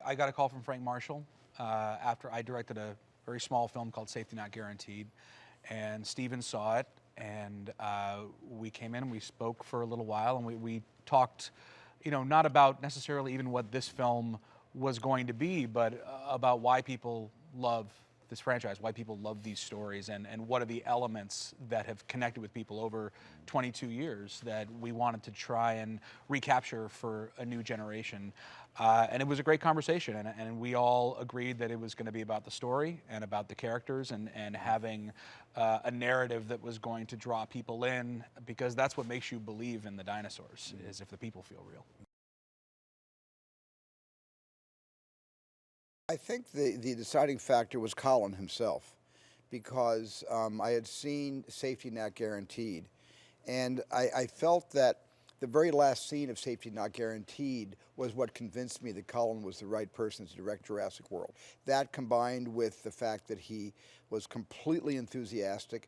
I got a call from Frank Marshall after I directed a very small film called Safety Not Guaranteed, and Steven saw it, and we came in and we spoke for a little while, and we talked, not about necessarily even what this film was going to be, but about why people love this franchise, why people love these stories, and what are the elements that have connected with people over 22 years that we wanted to try and recapture for a new generation. And it was a great conversation, and we all agreed that it was going to be about the story and about the characters and having a narrative that was going to draw people in, because that's what makes you believe in the dinosaurs, is if the people feel real. I think the deciding factor was Colin himself, because I had seen Safety Not Guaranteed, and I felt that the very last scene of Safety Not Guaranteed was what convinced me that Colin was the right person to direct Jurassic World. That, combined with the fact that he was completely enthusiastic,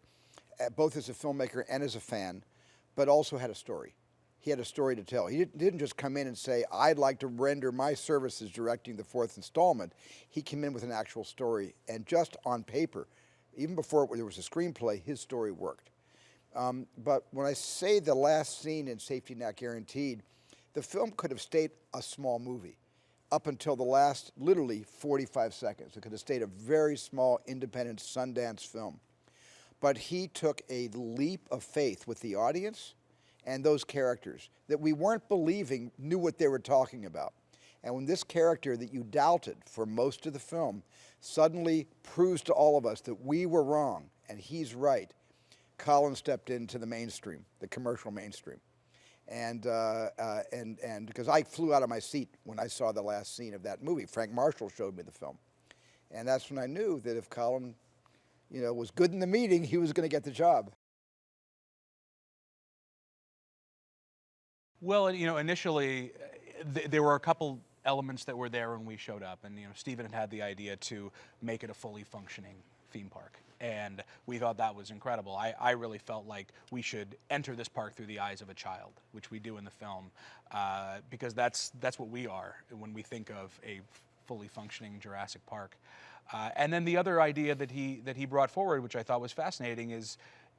both as a filmmaker and as a fan, but also had a story. He had a story to tell. He didn't just come in and say, I'd like to render my services directing the fourth installment. He came in with an actual story, and just on paper, even before there was a screenplay, his story worked. But when I say the last scene in Safety Not Guaranteed, the film could have stayed a small movie up until the last, literally, 45 seconds. It could have stayed a very small, independent Sundance film. But he took a leap of faith with the audience and those characters that we weren't believing knew what they were talking about. And when this character that you doubted for most of the film suddenly proves to all of us that we were wrong and he's right, Colin stepped into the mainstream, the commercial mainstream. And because I flew out of my seat when I saw the last scene of that movie. Frank Marshall showed me the film. And that's when I knew that if Colin, was good in the meeting, he was going to get the job. Well, initially, there were a couple elements that were there when we showed up, and Steven had the idea to make it a fully functioning theme park, and we thought that was incredible. I really felt like we should enter this park through the eyes of a child, which we do in the film, because that's what we are when we think of a fully functioning Jurassic Park. And then the other idea that he brought forward, which I thought was fascinating,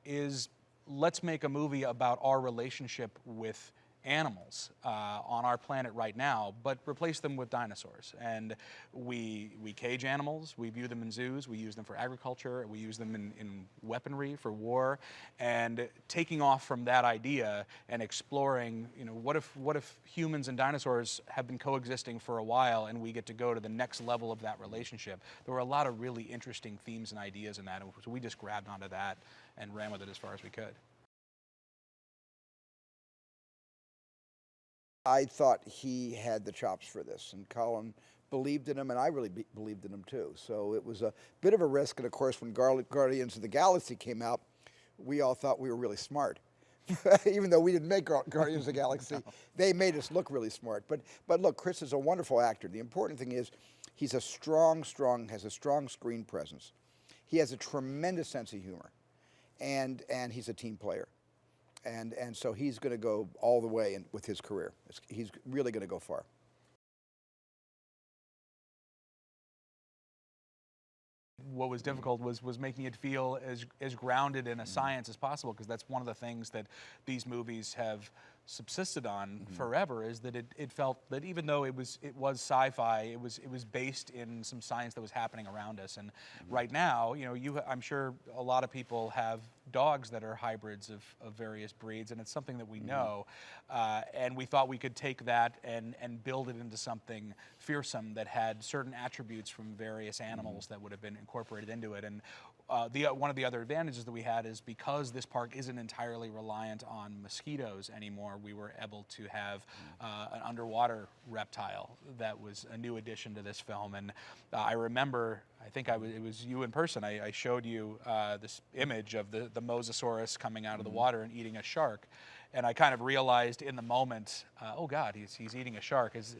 is let's make a movie about our relationship with animals on our planet right now, but replace them with dinosaurs. And we cage animals, we view them in zoos, we use them for agriculture, we use them in weaponry for war, and taking off from that idea and exploring, what if humans and dinosaurs have been coexisting for a while and we get to go to the next level of that relationship. There were a lot of really interesting themes and ideas in that, so we just grabbed onto that and ran with it as far as we could. I thought he had the chops for this, and Colin believed in him, and I really believed in him too. So it was a bit of a risk, and of course when Guardians of the Galaxy came out, we all thought we were really smart. Even though we didn't make Guardians of the Galaxy, they made us look really smart. But look, Chris is a wonderful actor. The important thing is he's has a strong screen presence. He has a tremendous sense of humor, and he's a team player. And so he's going to go all the way with his career. He's really going to go far. What was difficult was making it feel as grounded in a science as possible, because that's one of the things that these movies have subsisted on forever, is that it felt that even though it was sci-fi, it was based in some science that was happening around us. And right now, I'm sure a lot of people have dogs that are hybrids of various breeds, and it's something that we know. And we thought we could take that and build it into something fearsome that had certain attributes from various animals that would have been incorporated into it. And one of the other advantages that we had is because this park isn't entirely reliant on mosquitoes anymore, we were able to have an underwater reptile that was a new addition to this film. And I remember, I think it was you in person, I showed you this image of the mosasaurus coming out of the water and eating a shark. And I kind of realized in the moment, oh God, he's eating a shark. Is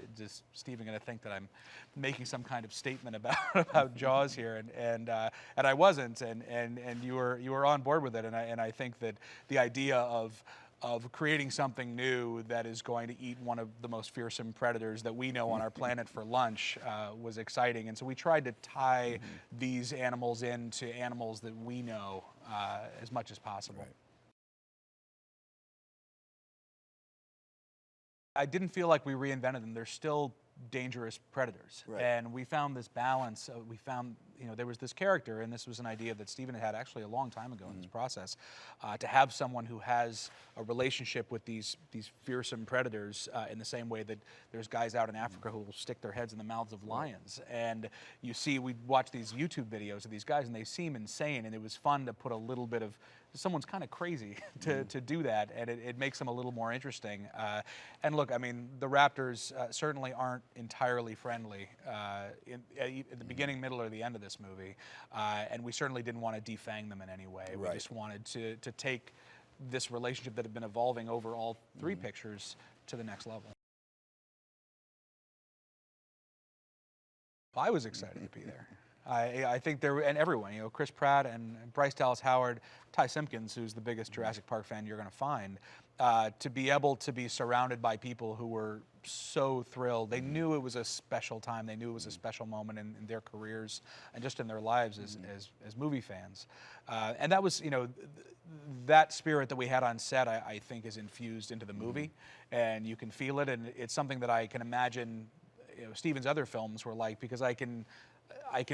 Steven going to think that I'm making some kind of statement about Jaws here? And I wasn't. And you were on board with it. And I think that the idea of of creating something new that is going to eat one of the most fearsome predators that we know on our planet for lunch was exciting. And so we tried to tie these animals into animals that we know as much as possible. Right. I didn't feel like we reinvented them. They're still dangerous predators. Right. And we found this balance. We found, there was this character, and this was an idea that Stephen had actually a long time ago in this process, to have someone who has a relationship with these fearsome predators in the same way that there's guys out in Africa who will stick their heads in the mouths of lions. And we watch these YouTube videos of these guys, and they seem insane, and it was fun to put a little bit of, someone's kind of crazy to do that, and it makes them a little more interesting. And look, I mean, the raptors certainly aren't entirely friendly at the beginning, middle, or the end of this movie, and we certainly didn't want to defang them in any way. Right. We just wanted to take this relationship that had been evolving over all three pictures to the next level. I was excited to be there. I think and everyone, Chris Pratt and Bryce Dallas Howard, Ty Simpkins, who's the biggest Jurassic Park fan you're going to find, to be able to be surrounded by people who were so thrilled. They knew it was a special time. They knew it was a special moment in their careers and just in their lives as movie fans. And that was, that spirit that we had on set, I think, is infused into the movie, and you can feel it. And it's something that I can imagine, Steven's other films were like, because I can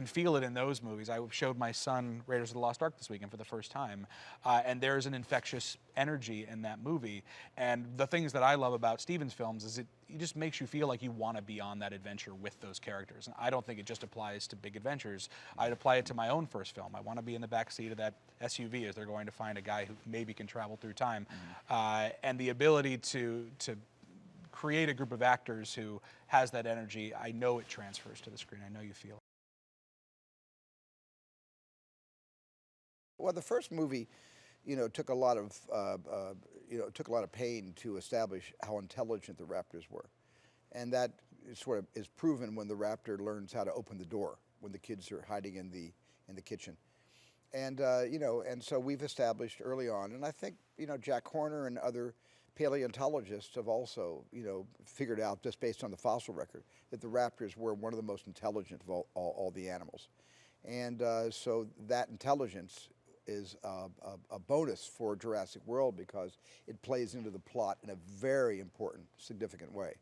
feel it in those movies. I showed my son Raiders of the Lost Ark this weekend for the first time, and there's an infectious energy in that movie. And the things that I love about Steven's films is it just makes you feel like you want to be on that adventure with those characters. And I don't think it just applies to big adventures. I'd apply it to my own first film. I want to be in the back seat of that SUV as they're going to find a guy who maybe can travel through time. And the ability to create a group of actors who has that energy, I know it transfers to the screen. I know you feel it. Well, the first movie, took a lot of, took a lot of pain to establish how intelligent the raptors were, and that sort of is proven when the raptor learns how to open the door when the kids are hiding in the kitchen, and and so we've established early on, and I think Jack Horner and other paleontologists have also figured out, just based on the fossil record, that the raptors were one of the most intelligent of all the animals, and so that intelligence is a bonus for Jurassic World because it plays into the plot in a very important, significant way.